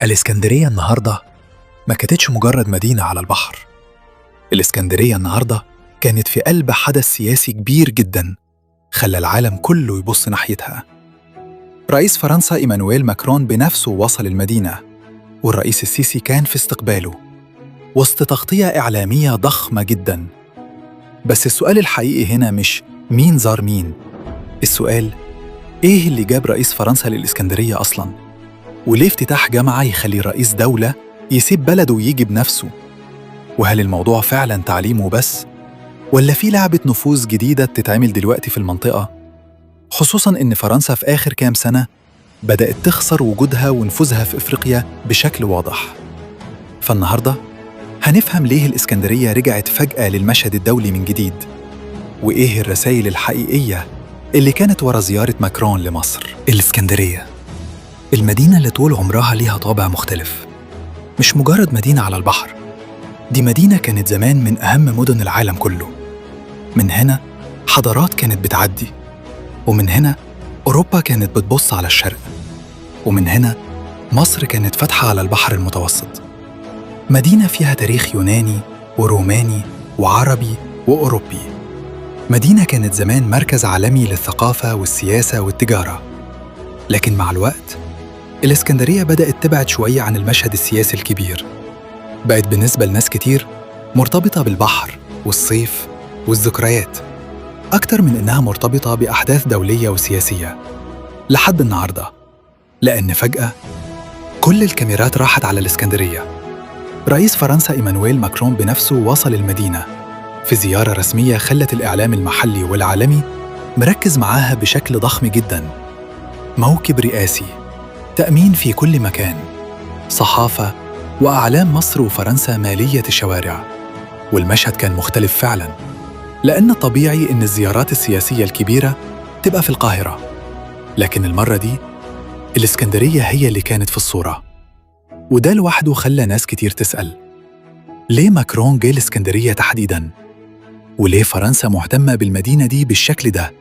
الإسكندرية النهاردة ما كانتش مجرد مدينة على البحر. الإسكندرية النهاردة كانت في قلب حدث سياسي كبير جداً خلى العالم كله يبص ناحيتها. رئيس فرنسا إيمانويل ماكرون بنفسه وصل المدينة، والرئيس السيسي كان في استقباله وسط تغطية إعلامية ضخمة جداً. بس السؤال الحقيقي هنا مش مين زار مين، السؤال إيه اللي جاب رئيس فرنسا للإسكندرية أصلاً؟ وليه افتتاح جامعة يخلي رئيس دولة يسيب بلده ويجي بنفسه؟ وهل الموضوع فعلاً تعليم وبس؟ ولا في لعبة نفوذ جديدة بتتعمل دلوقتي في المنطقة؟ خصوصاً إن فرنسا في آخر كام سنة بدأت تخسر وجودها ونفوذها في إفريقيا بشكل واضح. فالنهاردة هنفهم ليه الإسكندرية رجعت فجأة للمشهد الدولي من جديد، وإيه الرسائل الحقيقية اللي كانت ورا زيارة ماكرون لمصر. الإسكندرية، المدينة اللي طول عمرها ليها طابع مختلف، مش مجرد مدينة على البحر، دي مدينة كانت زمان من أهم مدن العالم كله. من هنا حضارات كانت بتعدي، ومن هنا أوروبا كانت بتبص على الشرق، ومن هنا مصر كانت فاتحة على البحر المتوسط. مدينة فيها تاريخ يوناني وروماني وعربي وأوروبي. مدينة كانت زمان مركز عالمي للثقافة والسياسة والتجارة. لكن مع الوقت الإسكندرية بدأت تبعد شوية عن المشهد السياسي الكبير. بقت بالنسبة لناس كتير مرتبطة بالبحر والصيف والذكريات أكتر من إنها مرتبطة بأحداث دولية وسياسية. لحد النهاردة، لأن فجأة كل الكاميرات راحت على الإسكندرية. رئيس فرنسا إيمانويل ماكرون بنفسه وصل المدينة في زيارة رسمية خلت الإعلام المحلي والعالمي مركز معاها بشكل ضخم جداً. موكب رئاسي، تأمين في كل مكان، صحافة، وأعلام مصر وفرنسا مالية الشوارع. والمشهد كان مختلف فعلاً، لأن طبيعي إن الزيارات السياسية الكبيرة تبقى في القاهرة، لكن المرة دي الإسكندرية هي اللي كانت في الصورة. وده لوحده خلى ناس كتير تسأل، ليه ماكرون جه الإسكندرية تحديداً؟ وليه فرنسا مهتمة بالمدينة دي بالشكل ده؟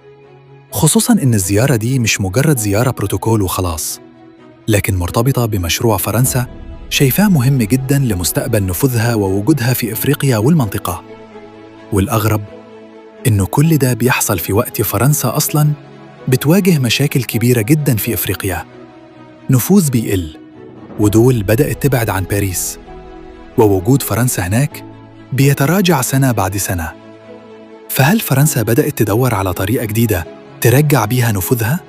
خصوصاً إن الزيارة دي مش مجرد زيارة بروتوكول وخلاص، لكن مرتبطة بمشروع فرنسا شايفاه مهم جداً لمستقبل نفوذها ووجودها في إفريقيا والمنطقة. والأغرب إنه كل ده بيحصل في وقت فرنسا أصلاً بتواجه مشاكل كبيرة جداً في إفريقيا. نفوذ بيقل، ودول بدأت تبعد عن باريس، ووجود فرنسا هناك بيتراجع سنة بعد سنة. فهل فرنسا بدأت تدور على طريقة جديدة ترجع بيها نفوذها؟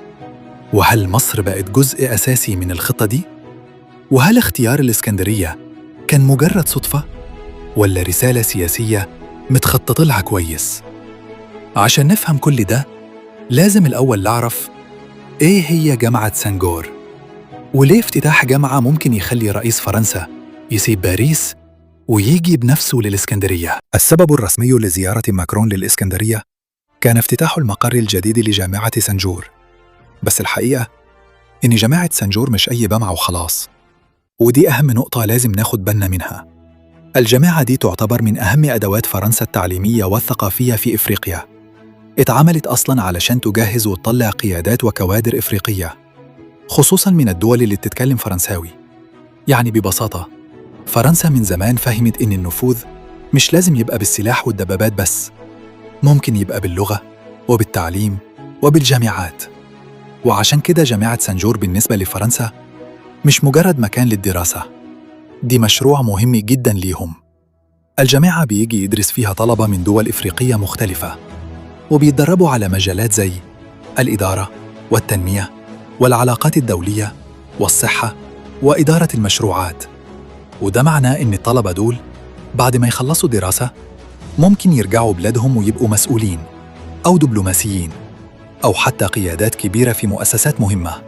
وهل مصر بقت جزء أساسي من الخطة دي؟ وهل اختيار الإسكندرية كان مجرد صدفة؟ ولا رسالة سياسية متخطط لها كويس؟ عشان نفهم كل ده لازم الأول نعرف إيه هي جامعة سانجور، وليه افتتاح جامعة ممكن يخلي رئيس فرنسا يسيب باريس ويجي بنفسه للإسكندرية. السبب الرسمي لزيارة ماكرون للإسكندرية كان افتتاح المقر الجديد لجامعة سانجور. بس الحقيقة إن جامعة سانجور مش أي جامعة وخلاص، ودي أهم نقطة لازم ناخد بالنا منها. الجامعة دي تعتبر من أهم أدوات فرنسا التعليمية والثقافية في إفريقيا. اتعملت أصلاً علشان تجهز وتطلع قيادات وكوادر إفريقية، خصوصاً من الدول اللي بتتكلم فرنساوي. يعني ببساطة فرنسا من زمان فهمت إن النفوذ مش لازم يبقى بالسلاح والدبابات بس، ممكن يبقى باللغة وبالتعليم وبالجامعات. وعشان كده جامعة سانجور بالنسبة لفرنسا مش مجرد مكان للدراسة، دي مشروع مهم جداً ليهم. الجامعة بيجي يدرس فيها طلبة من دول إفريقية مختلفة، وبيتدربوا على مجالات زي الإدارة والتنمية والعلاقات الدولية والصحة وإدارة المشروعات. وده معناه إن الطلبة دول بعد ما يخلصوا دراسة ممكن يرجعوا بلادهم ويبقوا مسؤولين أو دبلوماسيين أو حتى قيادات كبيرة في مؤسسات مهمة.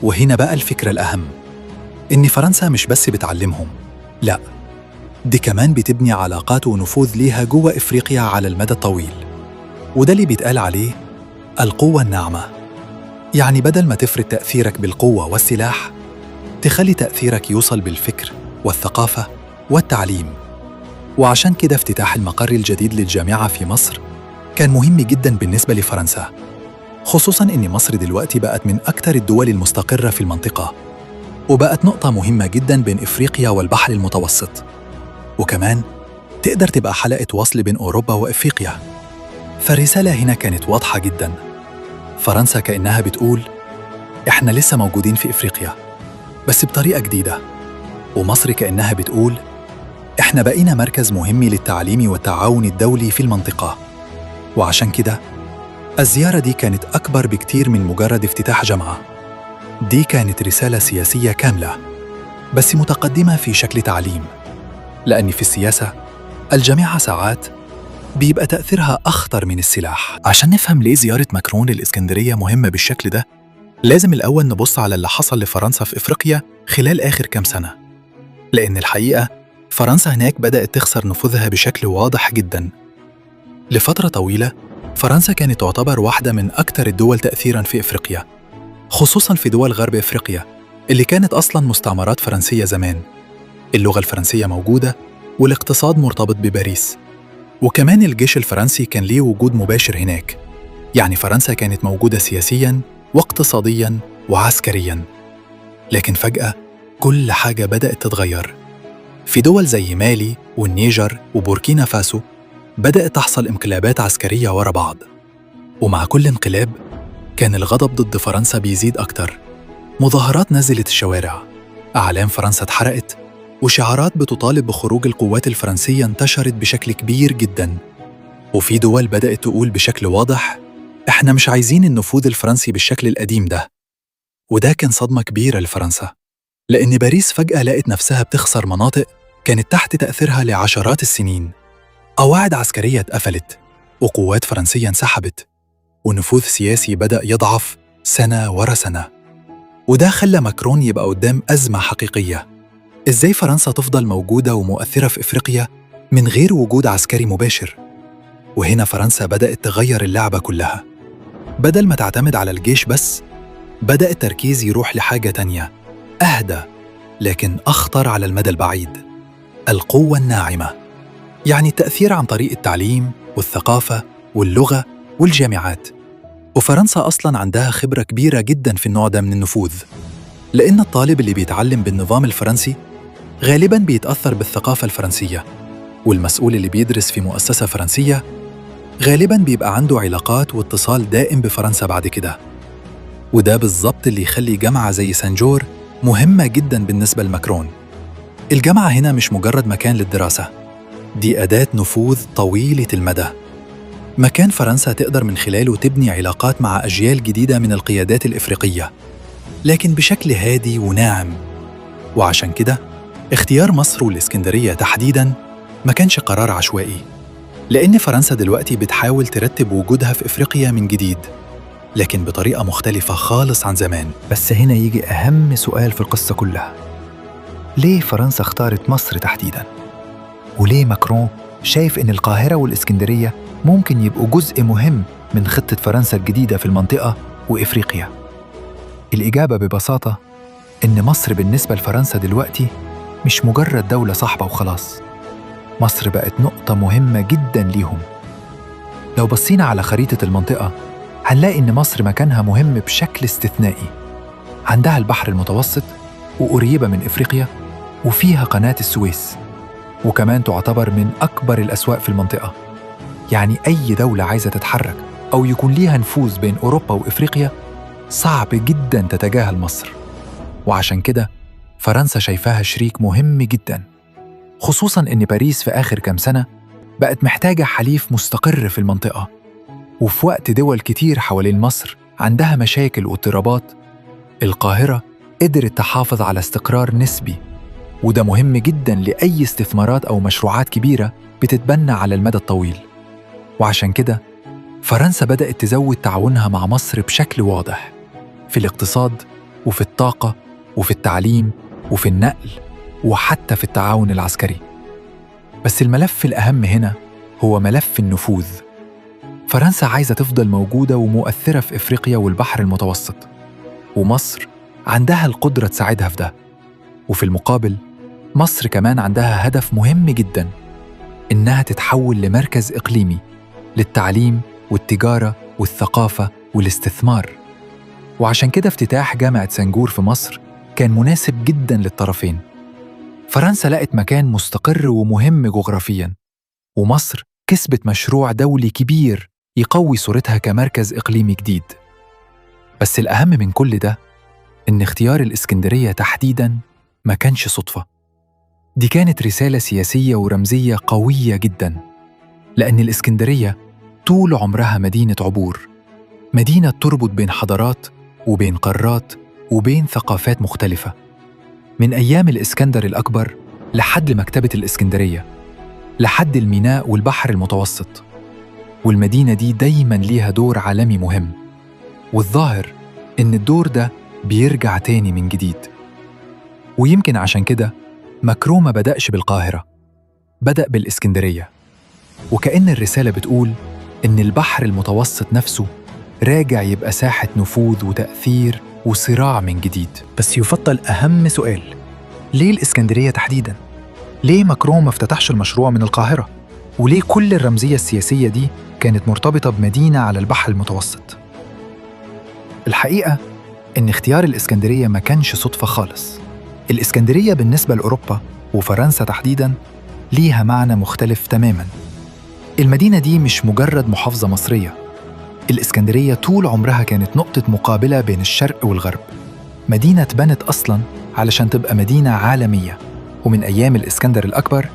وهنا بقى الفكرة الأهم، إن فرنسا مش بس بتعلمهم، لأ، دي كمان بتبني علاقات ونفوذ ليها جوه إفريقيا على المدى الطويل. وده اللي بيتقال عليه القوة الناعمة. يعني بدل ما تفرض تأثيرك بالقوة والسلاح، تخلي تأثيرك يوصل بالفكر والثقافة والتعليم. وعشان كده افتتاح المقر الجديد للجامعة في مصر كان مهم جداً بالنسبة لفرنسا، خصوصاً إن مصر دلوقتي بقت من أكثر الدول المستقرة في المنطقة. وبقت نقطة مهمة جداً بين إفريقيا والبحر المتوسط، وكمان تقدر تبقى حلقة وصل بين أوروبا وإفريقيا. فالرسالة هنا كانت واضحة جداً. فرنسا كأنها بتقول إحنا لسه موجودين في إفريقيا بس بطريقة جديدة، ومصر كأنها بتقول إحنا بقينا مركز مهم للتعليم والتعاون الدولي في المنطقة. وعشان كده الزيارة دي كانت أكبر بكتير من مجرد افتتاح جامعة. دي كانت رسالة سياسية كاملة بس متقدمة في شكل تعليم، لأن في السياسة الجامعة ساعات بيبقى تأثيرها أخطر من السلاح. عشان نفهم ليه زيارة ماكرون للإسكندرية مهمة بالشكل ده، لازم الأول نبص على اللي حصل لفرنسا في إفريقيا خلال آخر كام سنة، لأن الحقيقة فرنسا هناك بدأت تخسر نفوذها بشكل واضح جداً. لفترة طويلة فرنسا كانت تعتبر واحدة من أكثر الدول تأثيراً في إفريقيا، خصوصاً في دول غرب إفريقيا اللي كانت أصلاً مستعمرات فرنسية زمان. اللغة الفرنسية موجودة والاقتصاد مرتبط بباريس، وكمان الجيش الفرنسي كان ليه وجود مباشر هناك. يعني فرنسا كانت موجودة سياسياً واقتصادياً وعسكرياً. لكن فجأة كل حاجة بدأت تتغير. في دول زي مالي والنيجر وبوركينا فاسو بدأت تحصل انقلابات عسكرية ورا بعض، ومع كل انقلاب كان الغضب ضد فرنسا بيزيد أكتر. مظاهرات نزلت الشوارع، أعلام فرنسا اتحرقت، وشعارات بتطالب بخروج القوات الفرنسية انتشرت بشكل كبير جداً. وفي دول بدأت تقول بشكل واضح إحنا مش عايزين النفوذ الفرنسي بالشكل القديم ده. وده كان صدمة كبيرة لفرنسا، لأن باريس فجأة لقت نفسها بتخسر مناطق كانت تحت تأثيرها لعشرات السنين. قواعد عسكرية اتقفلت، وقوات فرنسية انسحبت، ونفوذ سياسي بدأ يضعف سنة ورا سنة. وده خلى ماكرون يبقى قدام أزمة حقيقية. إزاي فرنسا تفضل موجودة ومؤثرة في إفريقيا من غير وجود عسكري مباشر؟ وهنا فرنسا بدأت تغير اللعبة كلها. بدل ما تعتمد على الجيش بس، بدأ التركيز يروح لحاجة تانية أهدى لكن أخطر على المدى البعيد: القوة الناعمة. يعني التأثير عن طريق التعليم والثقافة واللغة والجامعات. وفرنسا أصلاً عندها خبرة كبيرة جداً في النوع ده من النفوذ، لأن الطالب اللي بيتعلم بالنظام الفرنسي غالباً بيتأثر بالثقافة الفرنسية، والمسؤول اللي بيدرس في مؤسسة فرنسية غالباً بيبقى عنده علاقات واتصال دائم بفرنسا بعد كده. وده بالضبط اللي يخلي جامعة زي سانجور مهمة جداً بالنسبة لماكرون. الجامعة هنا مش مجرد مكان للدراسة، دي أداة نفوذ طويلة المدى، مكان فرنسا تقدر من خلاله تبني علاقات مع أجيال جديدة من القيادات الإفريقية، لكن بشكل هادي وناعم. وعشان كده اختيار مصر والإسكندرية تحديداً ما كانش قرار عشوائي، لأن فرنسا دلوقتي بتحاول ترتب وجودها في إفريقيا من جديد، لكن بطريقة مختلفة خالص عن زمان. بس هنا يجي أهم سؤال في القصة كلها: ليه فرنسا اختارت مصر تحديداً؟ وليه ماكرون شايف إن القاهرة والإسكندرية ممكن يبقوا جزء مهم من خطة فرنسا الجديدة في المنطقة وإفريقيا؟ الإجابة ببساطة إن مصر بالنسبة لفرنسا دلوقتي مش مجرد دولة صاحبة وخلاص. مصر بقت نقطة مهمة جداً ليهم. لو بصينا على خريطة المنطقة هنلاقي إن مصر مكانها مهم بشكل استثنائي. عندها البحر المتوسط وقريبة من إفريقيا، وفيها قناة السويس، وكمان تعتبر من أكبر الأسواق في المنطقة. يعني أي دولة عايزة تتحرك أو يكون ليها نفوذ بين أوروبا وإفريقيا صعب جداً تتجاهل مصر. وعشان كده فرنسا شايفاها شريك مهم جداً، خصوصاً إن باريس في آخر كام سنة بقت محتاجة حليف مستقر في المنطقة. وفي وقت دول كتير حوالين مصر عندها مشاكل واضطرابات، القاهرة قدرت تحافظ على استقرار نسبي، وده مهم جداً لأي استثمارات أو مشروعات كبيرة بتتبنى على المدى الطويل. وعشان كده فرنسا بدأت تزود تعاونها مع مصر بشكل واضح، في الاقتصاد وفي الطاقة وفي التعليم وفي النقل وحتى في التعاون العسكري. بس الملف الأهم هنا هو ملف النفوذ. فرنسا عايزة تفضل موجودة ومؤثرة في إفريقيا والبحر المتوسط، ومصر عندها القدرة تساعدها في ده. وفي المقابل مصر كمان عندها هدف مهم جداً، إنها تتحول لمركز إقليمي للتعليم والتجارة والثقافة والاستثمار. وعشان كده افتتاح جامعة سانجور في مصر كان مناسب جداً للطرفين. فرنسا لقت مكان مستقر ومهم جغرافياً، ومصر كسبت مشروع دولي كبير يقوي صورتها كمركز إقليمي جديد. بس الأهم من كل ده إن اختيار الإسكندرية تحديداً ما كانش صدفة. دي كانت رسالة سياسية ورمزية قوية جداً، لأن الإسكندرية طول عمرها مدينة عبور، مدينة تربط بين حضارات وبين قارات وبين ثقافات مختلفة، من أيام الإسكندر الأكبر لحد مكتبة الإسكندرية، لحد الميناء والبحر المتوسط. والمدينة دي دايماً ليها دور عالمي مهم، والظاهر إن الدور ده بيرجع تاني من جديد. ويمكن عشان كده ماكرون ما بدأش بالقاهرة، بدأ بالإسكندرية، وكأن الرسالة بتقول إن البحر المتوسط نفسه راجع يبقى ساحة نفوذ وتأثير وصراع من جديد. بس يفضل أهم سؤال، ليه الإسكندرية تحديداً؟ ليه ماكرون ما افتتحش المشروع من القاهرة؟ وليه كل الرمزية السياسية دي كانت مرتبطة بمدينة على البحر المتوسط؟ الحقيقة إن اختيار الإسكندرية ما كانش صدفة خالص. الإسكندرية بالنسبة لأوروبا وفرنسا تحديداً ليها معنى مختلف تماماً. المدينة دي مش مجرد محافظة مصرية، الإسكندرية طول عمرها كانت نقطة مقابلة بين الشرق والغرب، مدينة اتبنت أصلاً علشان تبقى مدينة عالمية. ومن أيام الإسكندر الأكبر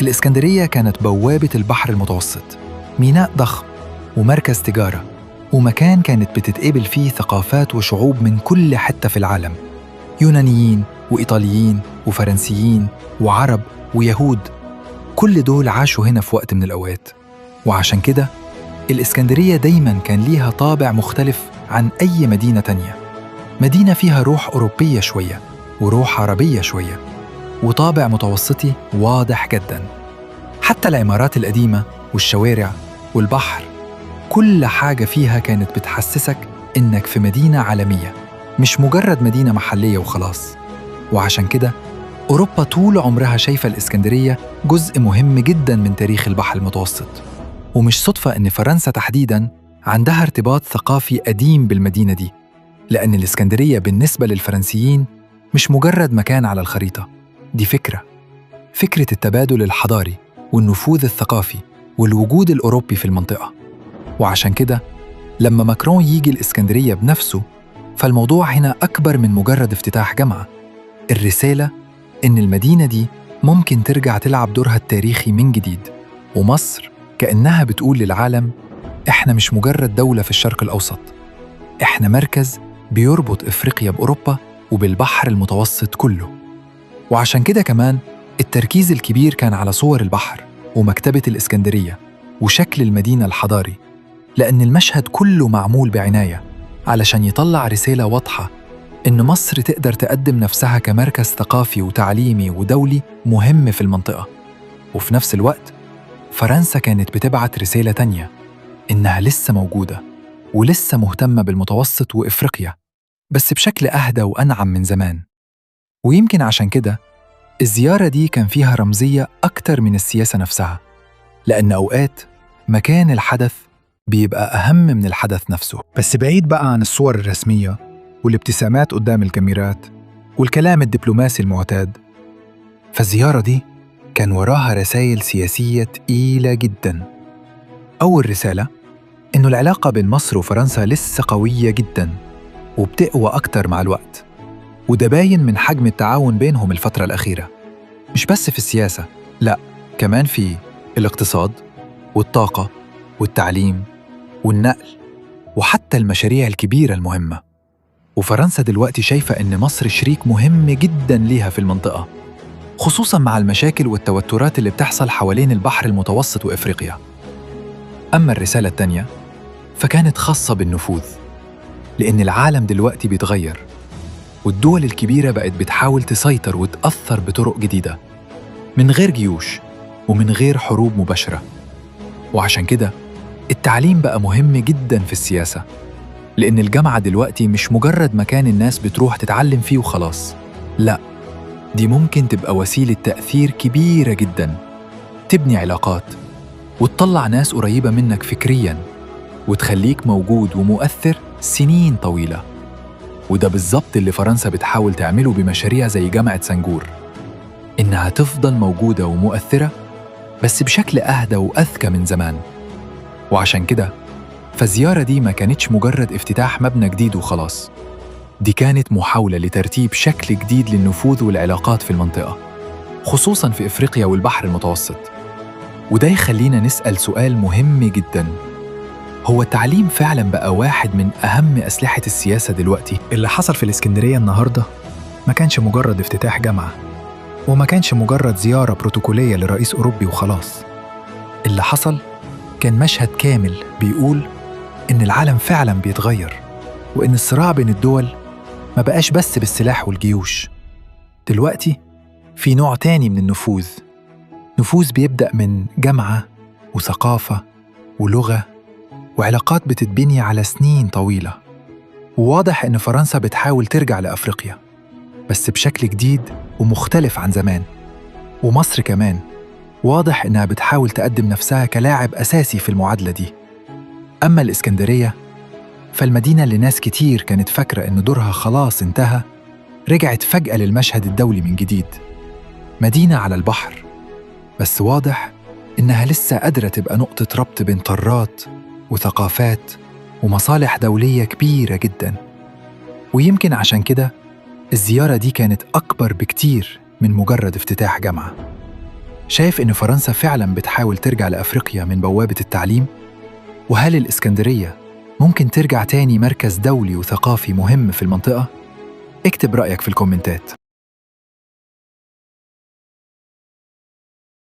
الإسكندرية كانت بوابة البحر المتوسط، ميناء ضخم ومركز تجارة، ومكان كانت بتتقابل فيه ثقافات وشعوب من كل حتة في العالم، يونانيين وإيطاليين وفرنسيين وعرب ويهود، كل دول عاشوا هنا في وقت من الأوقات. وعشان كده الإسكندرية دايماً كان ليها طابع مختلف عن أي مدينة تانية، مدينة فيها روح أوروبية شوية وروح عربية شوية وطابع متوسطي واضح جداً. حتى العمارات القديمة والشوارع والبحر، كل حاجة فيها كانت بتحسسك إنك في مدينة عالمية، مش مجرد مدينة محلية وخلاص. وعشان كده أوروبا طول عمرها شايفة الإسكندرية جزء مهم جداً من تاريخ البحر المتوسط. ومش صدفة إن فرنسا تحديداً عندها ارتباط ثقافي قديم بالمدينة دي، لأن الإسكندرية بالنسبة للفرنسيين مش مجرد مكان على الخريطة، دي فكرة التبادل الحضاري والنفوذ الثقافي والوجود الأوروبي في المنطقة. وعشان كده لما ماكرون يجي الإسكندرية بنفسه، فالموضوع هنا أكبر من مجرد افتتاح جامعة. الرسالة إن المدينة دي ممكن ترجع تلعب دورها التاريخي من جديد، ومصر كأنها بتقول للعالم إحنا مش مجرد دولة في الشرق الأوسط، إحنا مركز بيربط إفريقيا بأوروبا وبالبحر المتوسط كله. وعشان كده كمان التركيز الكبير كان على صور البحر ومكتبة الإسكندرية وشكل المدينة الحضاري، لأن المشهد كله معمول بعناية علشان يطلع رسالة واضحة إن مصر تقدر تقدم نفسها كمركز ثقافي وتعليمي ودولي مهم في المنطقة. وفي نفس الوقت فرنسا كانت بتبعت رسالة تانية، إنها لسه موجودة ولسه مهتمة بالمتوسط وإفريقيا، بس بشكل أهدى وأنعم من زمان. ويمكن عشان كده الزيارة دي كان فيها رمزية أكتر من السياسة نفسها، لأن أوقات مكان الحدث بيبقى أهم من الحدث نفسه. بس بعيد بقى عن الصور الرسمية والابتسامات قدام الكاميرات والكلام الدبلوماسي المعتاد، فالزيارة دي كان وراها رسائل سياسية تقيلة جداً. أول رسالة إنه العلاقة بين مصر وفرنسا لسه قوية جداً وبتقوى أكتر مع الوقت، وده باين من حجم التعاون بينهم الفترة الأخيرة، مش بس في السياسة، لأ كمان في الاقتصاد والطاقة والتعليم والنقل وحتى المشاريع الكبيرة المهمة. وفرنسا دلوقتي شايفة إن مصر شريك مهم جداً ليها في المنطقة، خصوصاً مع المشاكل والتوترات اللي بتحصل حوالين البحر المتوسط وإفريقيا. أما الرسالة التانية فكانت خاصة بالنفوذ، لأن العالم دلوقتي بيتغير والدول الكبيرة بقت بتحاول تسيطر وتأثر بطرق جديدة من غير جيوش ومن غير حروب مباشرة. وعشان كده التعليم بقى مهم جداً في السياسة، لأن الجامعة دلوقتي مش مجرد مكان الناس بتروح تتعلم فيه وخلاص، لأ دي ممكن تبقى وسيلة تأثير كبيرة جداً، تبني علاقات وتطلع ناس قريبة منك فكرياً وتخليك موجود ومؤثر سنين طويلة. وده بالظبط اللي فرنسا بتحاول تعمله بمشاريع زي جامعة سنغور، إنها تفضل موجودة ومؤثرة بس بشكل أهدى وأذكى من زمان. وعشان كده فالزيارة دي ما كانتش مجرد افتتاح مبنى جديد وخلاص، دي كانت محاولة لترتيب شكل جديد للنفوذ والعلاقات في المنطقة، خصوصاً في إفريقيا والبحر المتوسط. وده يخلينا نسأل سؤال مهم جداً: هو التعليم فعلاً بقى واحد من أهم أسلحة السياسة دلوقتي؟ اللي حصل في الإسكندرية النهاردة ما كانش مجرد افتتاح جامعة، وما كانش مجرد زيارة بروتوكولية لرئيس أوروبي وخلاص. اللي حصل كان مشهد كامل بيقول إن العالم فعلاً بيتغير، وإن الصراع بين الدول ما بقاش بس بالسلاح والجيوش. دلوقتي في نوع تاني من النفوذ، نفوذ بيبدأ من جامعة وثقافة ولغة وعلاقات بتتبني على سنين طويلة. وواضح إن فرنسا بتحاول ترجع لأفريقيا بس بشكل جديد ومختلف عن زمان. ومصر كمان واضح إنها بتحاول تقدم نفسها كلاعب أساسي في المعادلة دي. أما الإسكندرية فالمدينة اللي ناس كتير كانت فاكرة إن دورها خلاص انتهى، رجعت فجأة للمشهد الدولي من جديد. مدينة على البحر، بس واضح إنها لسه قادرة تبقى نقطة ربط بين قارات وثقافات ومصالح دولية كبيرة جداً. ويمكن عشان كده الزيارة دي كانت أكبر بكتير من مجرد افتتاح جامعة. شايف إن فرنسا فعلاً بتحاول ترجع لأفريقيا من بوابة التعليم؟ وهل الإسكندرية ممكن ترجع تاني مركز دولي وثقافي مهم في المنطقة؟ اكتب رأيك في الكومنتات.